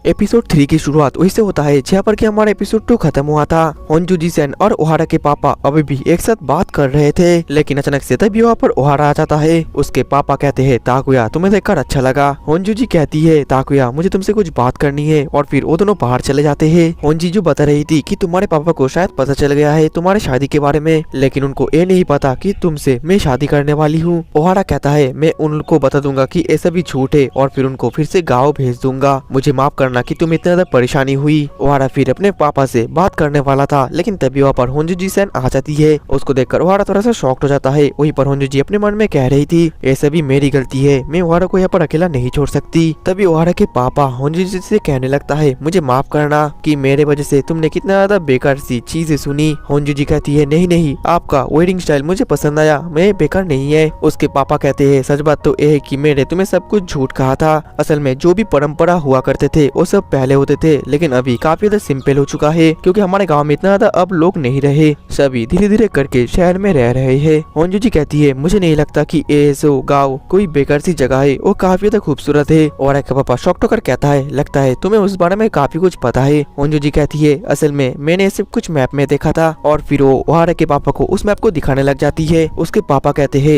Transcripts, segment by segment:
Episode 3 की शुरुआत वैसे होता है जहाँ पर कि हमारा एपिसोड 2 खत्म हुआ था। होंजू सेन और ओहारा के पापा अभी भी एक साथ बात कर रहे थे, लेकिन अचानक से तभी वहाँ पर ओहारा आ जाता है। उसके पापा कहते हैं ताकुया तुम्हें देखकर अच्छा लगा। होंजू कहती है ताकुया मुझे तुमसे कुछ बात करनी है, और फिर वो दोनों बाहर चले जाते हैं। होंजू बता रही थी कि तुम्हारे पापा को शायद पता चल गया है तुम्हारे शादी के बारे में, लेकिन उनको ये नहीं पता कि तुमसे मैं शादी करने वाली हूँ। ओहारा कहता है मैं उनको बता दूंगा कि ऐसा भी झूठ है और फिर उनको फिर से गाँव भेज दूंगा। मुझे माफ करना कि तुम्हें इतना ज्यादा परेशानी हुई। ओहारा फिर अपने पापा से बात करने वाला था, लेकिन तभी वहाँ पर होंजू सेन आ जाती है। उसको देखकर ओहारा थोड़ा सा शॉक्ड हो जाता है। वहीं पर होंजू अपने मन में कह रही थी ये सभी मेरी गलती है, मैं ओहारा को यहाँ पर अकेला नहीं छोड़ सकती। तभी ओहारा के पापा होंजू से कहने लगता है मुझे माफ करना कि मेरे वजह से तुमने कितना ज्यादा बेकार सी चीजें सुनी। होंजू कहती है नहीं नहीं, आपका वेडिंग स्टाइल मुझे पसंद आया, मैं बेकार नहीं है। उसके पापा कहते हैं सच बात तो यह है कि मैंने तुम्हें सब कुछ झूठ कहा था। असल में जो भी परंपरा हुआ करते थे वो सब पहले होते थे, लेकिन अभी काफी ज्यादा सिंपल हो चुका है क्योंकि हमारे गांव में इतना ज्यादा अब लोग नहीं रहे, सभी धीरे धीरे करके शहर में रह रहे हैं। होंजू कहती है मुझे नहीं लगता कि ऐसो गाँव कोई बेकार सी जगह है, वो काफी ज्यादा खूबसूरत है। और पापा शॉक्ट होकर कहता है लगता है तुम्हें उस बारे में काफी कुछ पता है। होंजू कहती है असल में मैंने सब कुछ मैप में देखा था, और फिर वो ओहारा के पापा को उस मैप को दिखाने लग जाती है। उसके पापा कहते हैं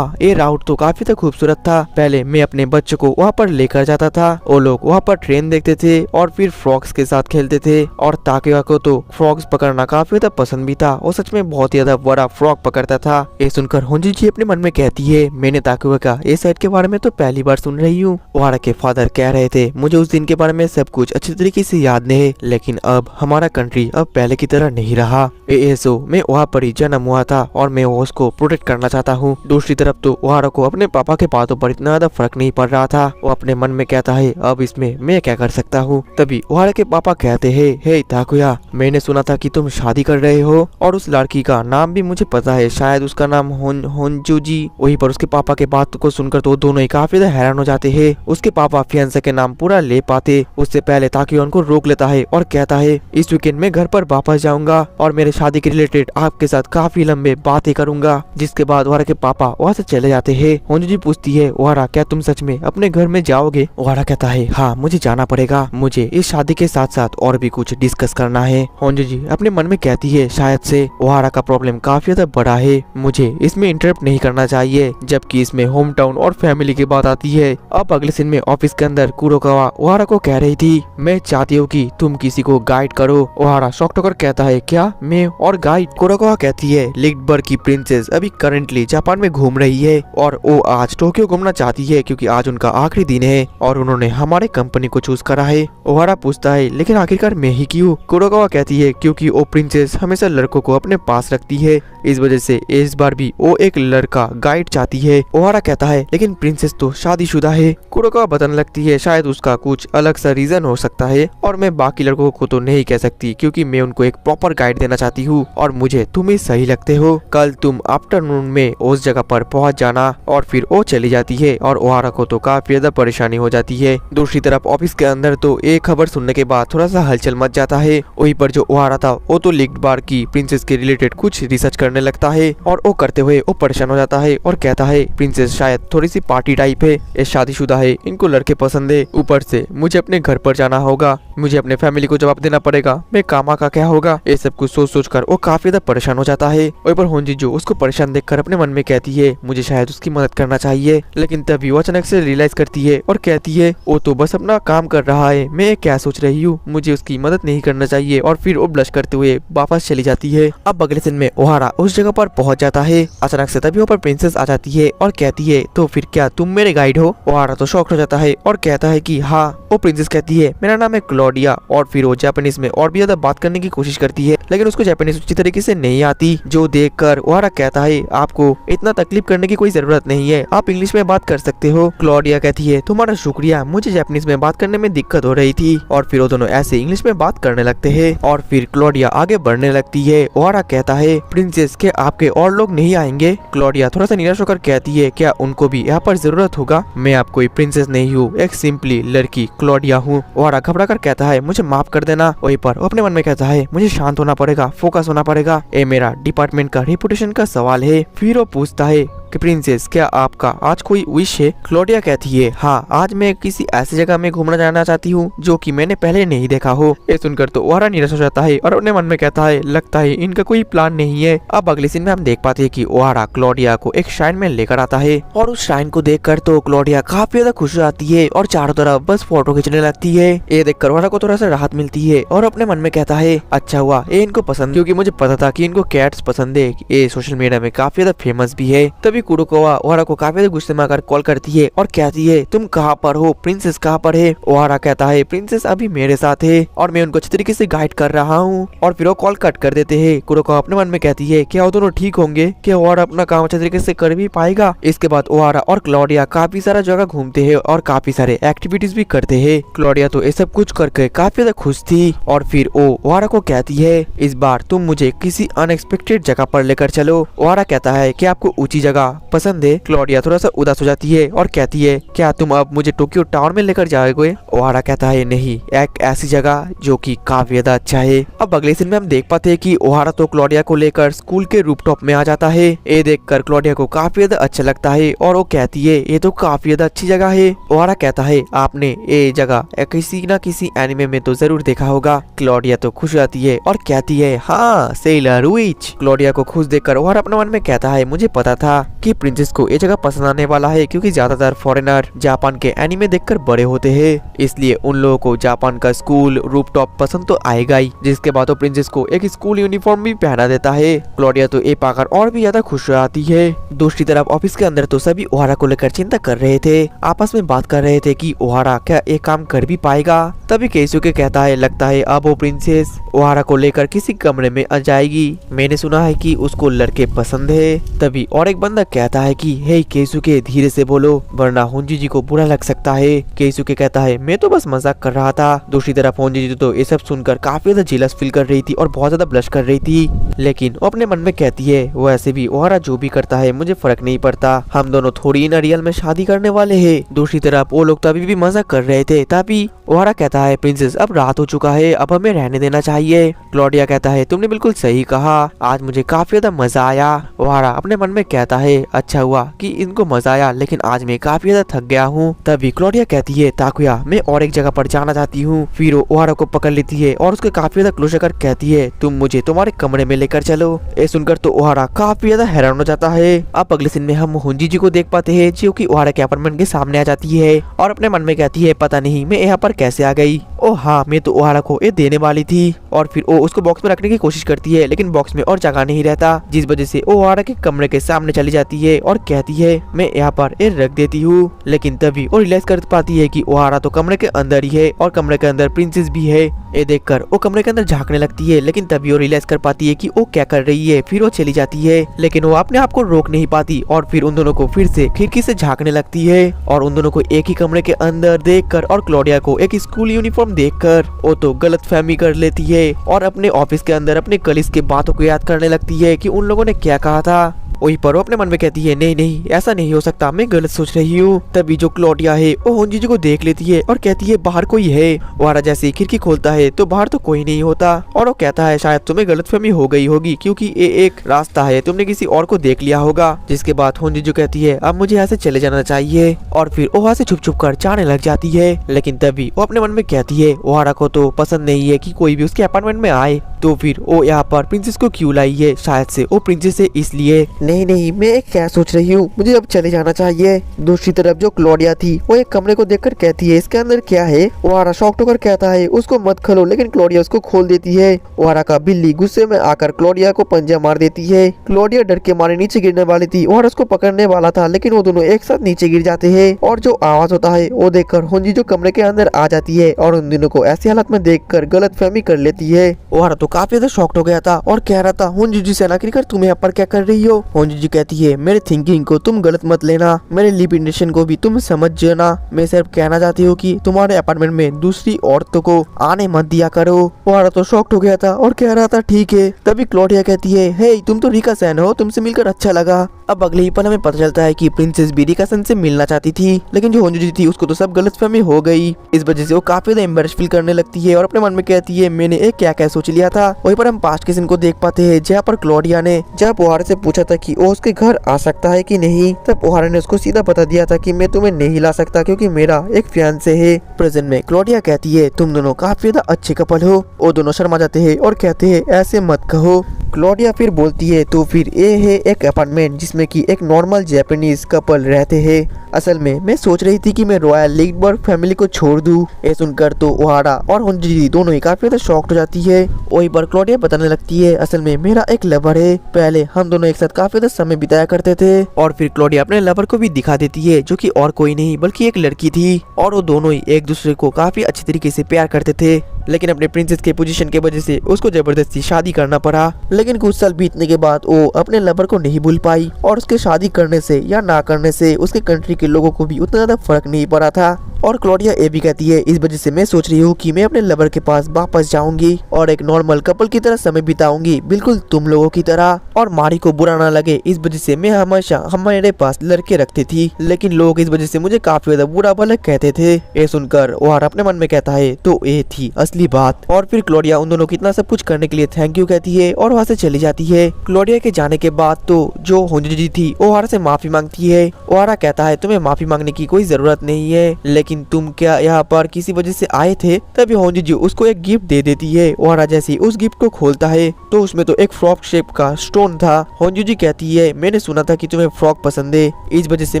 ये राउट तो काफी ज्यादा खूबसूरत था, पहले मैं अपने बच्चों को वहाँ पर लेकर जाता था, वो लोग वहाँ पर ट्रेन देखते थे और फिर फ्रॉग्स के साथ खेलते थे, और ताकुया को तो फ्रॉग्स पकड़ना काफी ज्यादा पसंद भी था, वो सच में बहुत ज्यादा बड़ा फ्रॉग पकड़ता था। ये सुनकर होंजू अपने मन में कहती है मैंने ताकुया का ये साइड के बारे में तो पहली बार सुन रही हूँ। ओहारा के फादर कह रहे थे मुझे उस दिन के बारे में सब कुछ अच्छी तरीके से याद नहीं है, लेकिन अब हमारा कंट्री अब पहले की तरह नहीं रहा। एसो मैं वहाँ पर ही जन्म हुआ था और मैं उसको प्रोटेक्ट करना चाहता हूँ। दूसरी तरफ तो ओहारा को अपने पापा के बातों पर इतना ज्यादा फर्क नहीं पड़ रहा था, वो अपने मन में कहता है अब इसमें मैं क्या कर सकता हूँ। तभी ओहारा के पापा कहते हैं हे ताकुया मैंने सुना था कि तुम शादी कर रहे हो, और उस लड़की का नाम भी मुझे पता है, शायद उसका नाम होंजू। वहीं पर उसके पापा के बात को सुनकर तो दोनों ही काफी ज्यादा हैरान हो जाते हैं। उसके पापा फियांसे के नाम पूरा ले पाते उससे पहले ताकुया उनको रोक लेता है और कहता है इस वीकेंड में घर पर वापस जाऊंगा और मेरे शादी के रिलेटेड आपके साथ काफी लंबे बातें करूंगा। जिसके बाद ओहारा के पापा वहाँ से चले जाते हैं। होंजू पूछती है ओहारा क्या तुम सच में अपने घर में जाओगे? ओहारा कहता है हाँ मुझे जाना पड़ेगा, मुझे इस शादी के साथ साथ और भी कुछ डिस्कस करना है। होंजू अपने मन में कहती है शायद से ओहारा का प्रॉब्लम काफी ज्यादा बड़ा है, मुझे इसमें इंटरप्ट नहीं करना चाहिए, जबकि इसमें होम टाउन और फैमिली की बात आती है। अब अगले दिन में ऑफिस के अंदर कुरोकावा ओहारा को कह रही थी मैं चाहती हूँ कि तुम किसी को गाइड करो। ओहारा शॉक्ड होकर कहता है क्या मैं और गाइड? कुरोकावा कहती है लिग्डबर्ग की प्रिंसेस अभी करंटली जापान में घूम रही है और वो आज टोक्यो घूमना चाहती है क्योंकि आज उनका आखिरी दिन है और उन्होंने हमारे कंपनी को चूज करा है। ओहारा पूछता है लेकिन आखिरकार मैं ही क्यों? कुरोकावा कहती है क्योंकि वो प्रिंसेस हमेशा लड़कों को अपने पास रखती है, इस वजह से इस बार भी वो एक लड़का गाइड चाहती है। ओहारा कहता है लेकिन प्रिंसेस तो शादीशुदा है। कुरोकावा बताने लगती है शायद उसका कुछ अलग सा रीजन हो सकता है और मैं बाकी लड़कों को तो नहीं कह सकती क्योंकि मैं उनको एक प्रॉपर गाइड देना चाहती हूँ और मुझे तुम ही सही लगते हो। कल तुम आफ्टरनून में उस जगह पर पहुँच जाना। और फिर वो चली जाती है और ओहारा को तो काफी ज्यादा परेशानी हो जाती है। दूसरी तरफ ऑफिस के अंदर तो एक खबर सुनने के बाद थोड़ा सा हलचल मच जाता है। वहीं पर जो ओहारा था वो तो लिग्डबर्ग की प्रिंसेस के रिलेटेड कुछ रिसर्च करने लगता है और वो करते हुए वो परेशान हो जाता है और कहता है प्रिंसेस शायद थोड़ी सी पार्टी टाइप है, ये शादीशुदा है, इनको लड़के पसंद है, ऊपर से मुझे अपने घर पर जाना होगा, मुझे अपने फैमिली को जवाब देना पड़ेगा, मैं कामा का क्या होगा। ये सब कुछ सोच सोच कर वो काफी ज्यादा परेशान हो जाता है। वहीं पर होंजू उसको परेशान देखकर अपने मन में कहती है मुझे शायद उसकी मदद करना चाहिए, लेकिन तभी वो अचानक से रियलाइज करती है और कहती है वो तो बस अपना काम कर रहा है, मैं क्या सोच रही हूँ, मुझे उसकी मदद नहीं करना चाहिए। और फिर वो ब्लश करते हुए वापस चली जाती है। अब अगले दिन में ओहारा उस जगह पर पहुंच जाता है। अचानक से तभी ऊपर प्रिंसेस आ जाती है और कहती है तो फिर क्या तुम मेरे गाइड हो? ओहारा तो शॉक हो जाता है और कहता है कि हाँ। वो प्रिंसेस कहती है मेरा नाम है क्लॉडिया, और फिर वो जापानीज में और भी ज्यादा बात करने की कोशिश करती है, लेकिन उसको जापानीज अच्छी तरीके से नहीं आती, जो देखकर ओहारा कहता है आपको इतना तकलीफ करने की कोई जरूरत नहीं है, आप इंग्लिश में बात कर सकते हो। क्लॉडिया कहती है तुम्हारा शुक्रिया, मुझे जापानीज में बात करने में दिक्कत हो रही थी। और फिर वो दोनों ऐसे इंग्लिश में बात करने लगते हैं और फिर क्लॉडिया आगे बढ़ने लगती है। ओहारा कहता है प्रिंसेस के आपके और लोग नहीं आएंगे? क्लॉडिया थोड़ा सा निराश होकर कहती है क्या उनको भी यहाँ पर जरूरत होगा? मैं आप कोई प्रिंसेस नहीं हूँ, एक सिंपली लड़की क्लॉडिया हूँ। ओहारा घबरा कर कहता है मुझे माफ कर देना। वहीं पर वो अपने मन में कहता है मुझे शांत होना पड़ेगा, फोकस होना पड़ेगा, ये मेरा डिपार्टमेंट का रेपुटेशन का सवाल है। फिर वो पूछता है कि प्रिंसेस क्या आपका आज कोई विश है? क्लोडिया कहती है हाँ, आज मैं किसी ऐसी जगह में घूमना जाना चाहती हूँ जो कि मैंने पहले नहीं देखा हो। ये सुनकर तो ओहारा निराश हो जाता है और अपने मन में कहता है लगता है इनका कोई प्लान नहीं है। अब अगले सीन में हम देख पाते हैं कि ओहारा क्लोडिया को एक श्राइन में लेकर आता है और उस श्राइन को देखकर तो क्लोडिया काफी ज्यादा खुश हो जाती है और चारों तरफ बस फोटो खींचने लगती है। ये देखकर ओहारा को थोड़ा सा राहत मिलती है और अपने मन में कहता है अच्छा हुआ ये इनको पसंद, क्योंकि मुझे पता था कि इनको कैट्स पसंद है। ये सोशल मीडिया में काफी ज्यादा फेमस भी है। तभी कुरोकावा ओहारा को काफी ज्यादा गुस्से में आकर कॉल करती है और कहती है तुम कहाँ पर हो, प्रिंसेस कहाँ पर है? ओहारा कहता है प्रिंसेस अभी मेरे साथ है और मैं उनको अच्छी तरीके से गाइड कर रहा हूँ। और फिर वो कॉल कट कर देते हैं। कुरोकावा अपने मन में कहती है क्या वो दोनों ठीक होंगे? क्या ओहारा अपना काम अच्छे तरीके से कर भी पाएगा? इसके बाद ओहारा और क्लोडिया काफी सारा जगह घूमते हैं और काफी सारे एक्टिविटीज भी करते हैं। क्लोडिया तो ये सब कुछ करके काफी ज्यादा खुश थी और फिर वो ओहारा को कहती है इस बार तुम मुझे किसी अनएक्सपेक्टेड जगह पर लेकर चलो। ओहारा कहता है कि आपको ऊंची जगह पसंद है? क्लोडिया थोड़ा सा उदास हो जाती है और कहती है क्या तुम अब मुझे टोक्यो टावर में लेकर जाओगे? ओहारा कहता है नहीं, एक ऐसी जगह जो कि काफी ज्यादा अच्छा है। अब अगले सीन में हम देख पाते हैं कि ओहारा तो क्लोडिया को लेकर स्कूल के रूफटॉप में आ जाता है। ये देखकर क्लोडिया को काफी ज्यादा अच्छा लगता है और वो कहती है ये तो काफी ज्यादा अच्छी जगह है। ओहारा कहता है आपने ये जगह किसी न किसी एनिमे में तो जरूर देखा होगा। क्लोडिया तो खुश जाती है और कहती है हाँ सेलर विच। क्लोडिया को खुश देखकर ओहारा अपने मन में कहता है मुझे पता था कि प्रिंसेस को ये जगह पसंद आने वाला है, क्योंकि ज्यादातर फॉरेनर जापान के एनिमे देखकर बड़े होते हैं, इसलिए उन लोगों को जापान का स्कूल रूफटॉप पसंद तो आएगा ही। जिसके बाद वो प्रिंसेस को एक स्कूल यूनिफॉर्म भी पहना देता है। क्लोडिया तो ये पाकर और भी ज्यादा खुश हो जाती है। दूसरी तरफ ऑफिस के अंदर तो सभी ओहारा को लेकर चिंता कर रहे थे, आपस में बात कर रहे थे कि ओहारा क्या ये काम कर भी पाएगा। तभी केisuke कहता है लगता है अब वो प्रिंसेस ओहारा को लेकर किसी कमरे में आ जाएगी, मैंने सुना है कि उसको लड़के पसंद है। तभी और एक बंदा कहता है कि हे केisuke धीरे से बोलो वरना होंजी जी को बुरा लग सकता है। केisuke कहता है मैं तो बस मजाक कर रहा था। दूसरी तरफ होंजी जी तो ये सब सुनकर काफी ज्यादा जेलस फील कर रही थी और बहुत ज्यादा ब्लश कर रही थी, लेकिन वो अपने मन में कहती है वो ऐसे भी ओहारा जो भी करता है मुझे फर्क नहीं पड़ता, हम दोनों थोड़ी ना रियल में शादी करने वाले हैं। दूसरी तरफ वो लोग तो अभी भी मजाक कर रहे थे। तभी ओहारा कहता है प्रिंसेस अब रात हो चुका है, अब हमें रहने देना चाहिए। क्लोडिया कहता है तुमने बिल्कुल सही कहा, आज मुझे काफी ज्यादा मजा आया। ओहारा अपने मन में कहता है अच्छा हुआ कि इनको मजा आया, लेकिन आज मैं काफी ज्यादा थक गया हूँ। तभी क्लोडिया कहती है ताकुया मैं और एक जगह पर जाना चाहती हूँ। फिर वो ओहारा को पकड़ लेती है और उसके काफी ज्यादा क्लोज कर कहती है तुम मुझे तुम्हारे कमरे में लेकर चलो। ये सुनकर तो ओहारा काफी ज्यादा हैरान हो जाता है। अब अगले सीन में हम होंजी जी को देख पाते हैं जो कि ओहारा के अपार्टमेंट के सामने आ जाती है और अपने मन में कहती है पता नहीं मैं यहाँ पर कैसे आ गई। ओ हाँ, मैं तो ओहारा को ये देने वाली थी। और फिर वो उसको बॉक्स में रखने की कोशिश करती है, लेकिन बॉक्स में और जगह नहीं रहता, जिस वजह से वो ओहारा के कमरे के सामने चली जाती है और कहती है मैं यहाँ पर ये रख देती हूँ। लेकिन तभी वो रियलाइज कर पाती है कि ओहारा तो कमरे के अंदर ही है और कमरे के अंदर प्रिंसेस भी है। ये देखकर वो कमरे के अंदर झांकने लगती है, लेकिन तभी वो रियलाइज कर पाती है कि वो क्या कर रही है। फिर वो चली जाती है, लेकिन वो अपने आप को रोक नहीं पाती और फिर उन दोनों को फिर से खिड़की से झांकने लगती है। और उन दोनों को एक ही कमरे के अंदर देखकर और क्लोडिया को एक स्कूल यूनिफॉर्म देखकर वो तो गलतफहमी कर लेती है और अपने ऑफिस के अंदर अपने कलीग्स के बातों को याद करने लगती है कि उन लोगों ने क्या कहा था। वही पर वो अपने मन में कहती है नहीं नहीं ऐसा नहीं हो सकता, मैं गलत सोच रही हूँ। तभी जो क्लोडिया है वो होंजी जी को देख लेती है और कहती है बाहर कोई है। ओहारा जैसे ही खिड़की खोलता है तो बाहर तो कोई नहीं होता और वो कहता है शायद तुम्हें गलतफहमी हो गई होगी क्योंकि ये एक रास्ता है, तुमने किसी और को देख लिया होगा। जिसके बाद होंजी जी कहती है अब मुझे यहाँ से चले जाना चाहिए और फिर वहाँ से छुप छुप कर जाने लग जाती है। लेकिन तभी वो अपने मन में कहती है ओहारा को तो पसंद नहीं है कि कोई भी उसके अपार्टमेंट में आए, तो फिर वो यहाँ पर प्रिंसेस को क्यों लाई है? शायद से वो प्रिंसेस है इसलिए। नहीं नहीं मैं क्या सोच रही हूँ, मुझे अब चले जाना चाहिए। दूसरी तरफ जो क्लोडिया थी वो एक कमरे को देखकर कहती है इसके अंदर क्या है? ओहारा शॉक्ड होकर कहता है उसको मत खोलो, लेकिन क्लोडिया उसको खोल देती है। ओहारा का बिल्ली गुस्से में आकर क्लोडिया को पंजा मार देती है। क्लोडिया डर के मारे नीचे गिरने वाली थी, ओहारा उसको पकड़ने वाला था, लेकिन वो दोनों एक साथ नीचे गिर जाते हैं। और जो आवाज होता है वो देखकर होंजी जो कमरे के अंदर आ जाती है और उन दोनों को ऐसी हालत में देखकर गलतफहमी कर लेती है। ओहारा तो काफी ज्यादा शॉक्ड हो गया था और कह रहा था होंजी जी से आखिरकार तुम यहाँ पर क्या कर रही हो? होंजी जी कहती है मेरे थिंकिंग को तुम गलत मत लेना, मेरे लिप इंडेशन को भी तुम समझ जाना, मैं सिर्फ कहना चाहती हूँ कि तुम्हारे अपार्टमेंट में दूसरी औरतों को आने मत दिया करो। ओहारा तो शॉक्ड हो गया था और कह रहा था ठीक है। तभी क्लोडिया कहती है हे तुम तो रिका सेन हो, तुमसे मिलकर अच्छा लगा। अब अगले ही पल हमें पता चलता है कि प्रिंसेस भी रिका सेन से मिलना चाहती थी, लेकिन जो होंजी जी थी उसको तो सब गलतफहमी हो गई। इस वजह से वो काफी ज्यादा एम्बैरेस फील करने लगती है और अपने मन में कहती है मैंने एक क्या क्या सोच लिया था था। वहीं पर हम पास्ट के सीन को देख पाते हैं जहाँ पर क्लोडिया ने जब ओहारा से पूछा था कि वो उसके घर आ सकता है कि नहीं, तब ओहारा ने उसको सीधा बता दिया था कि मैं तुम्हें नहीं ला सकता क्योंकि मेरा एक फियांसे है। प्रेजेंट में क्लोडिया कहती है तुम दोनों काफी ज्यादा अच्छे कपल हो। वो दोनों शर्मा जाते हैं और कहते हैं ऐसे मत कहो। क्लोडिया फिर बोलती है तो फिर ये है एक अपार्टमेंट जिसमें कि एक नॉर्मल जापानीज कपल रहते हैं। असल में मैं सोच रही थी कि मैं रॉयल लिंडबर्ग फैमिली को छोड़ दूं। ये सुनकर तो ओहारा और होंजी दोनों ही काफी ज्यादा शॉक्ड हो जाती है। वहीं पर क्लोडिया बताने लगती है असल में मेरा एक लवर है, पहले हम दोनों एक साथ काफी ज्यादा समय बिताया करते थे। और फिर क्लोडिया अपने लवर को भी दिखा देती है जो कि और कोई नहीं बल्कि एक लड़की थी और वो दोनों ही एक दूसरे को काफी अच्छी तरीके से प्यार करते थे, लेकिन अपने प्रिंसेस के पोजीशन की वजह से उसको जबरदस्ती शादी करना पड़ा। लेकिन कुछ साल बीतने के बाद वो अपने लवर को नहीं भूल पाई और उसके शादी करने से या ना करने से उसके कंट्री के लोगों को भी उतना ज्यादा फर्क नहीं पड़ा था। और क्लोडिया ये भी कहती है इस वजह से मैं सोच रही हूँ कि मैं अपने लवर के पास वापस जाऊंगी और एक नॉर्मल कपल की तरह समय बिताऊंगी, बिल्कुल तुम लोगों की तरह। और मारी को बुरा ना लगे इस वजह से मैं हमेशा हमारे पास लड़के रखती थी, लेकिन लोग इस वजह से मुझे काफी ज्यादा बुरा भला कहते थे। ये सुनकर ओहारा अपने मन में कहता है तो ये थी असली बात। और फिर क्लोडिया उन दोनों को इतना सब कुछ करने के लिए थैंक यू कहती है और वहाँ से चली जाती है। क्लोडिया के जाने के बाद तो जो होंजी थी ओहारा से माफी मांगती है। ओहारा कहता है तुम्हें माफी मांगने की कोई जरूरत नहीं है, लेकिन तुम क्या यहाँ पर किसी वजह से आए थे। तभी होंजी उसको एक गिफ्ट दे देती है। ओहारा जैसे उस गिफ्ट को खोलता है तो उसमें तो एक फ्रॉक शेप का स्टोन था। होंजी कहती है मैंने सुना था कि तुम्हें फ्रॉक पसंद है, इस वजह से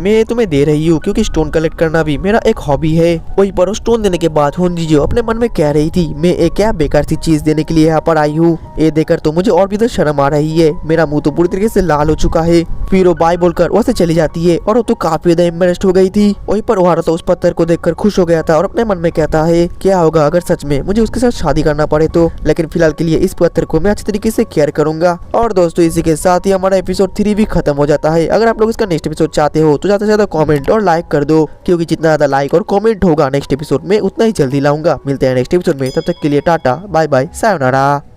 मैं तुम्हें दे रही हूँ क्योंकि स्टोन कलेक्ट करना भी मेरा एक हॉबी है। वहीं पर स्टोन देने के बाद होंजी अपने मन में कह रही थी मैं एक क्या बेकार सी चीज देने के लिए यहाँ पर आई हूँ, ये देखकर तो मुझे और भी तो शर्म आ रही है, मेरा मुंह तो पूरी तरीके से लाल हो चुका है। फिर वो बाय बोलकर वहाँ से चली जाती है और वो तो काफी ज्यादा एम्बेरेस्ड हो गई थी। वहीं पर ओहारा तो उस पत्थर को देखकर खुश हो गया था और अपने मन में कहता है क्या होगा अगर सच में मुझे उसके साथ शादी करना पड़े तो, लेकिन फिलहाल के लिए इस पत्थर को मैं अच्छी तरीके से केयर करूंगा। और दोस्तों इसी के साथ ही हमारा एपिसोड 3 भी खत्म हो जाता है। अगर आप लोग इसका नेक्स्ट एपिसोड चाहते हो तो ज्यादा से ज्यादा कमेंट और लाइक कर दो, क्योंकि जितना ज्यादा लाइक और कमेंट होगा नेक्स्ट एपिसोड में उतना ही जल्दी लाऊंगा। मिलते हैं नेक्स्ट एपिसोड में, तब तक के लिए टाटा बाय बाय सायोनारा।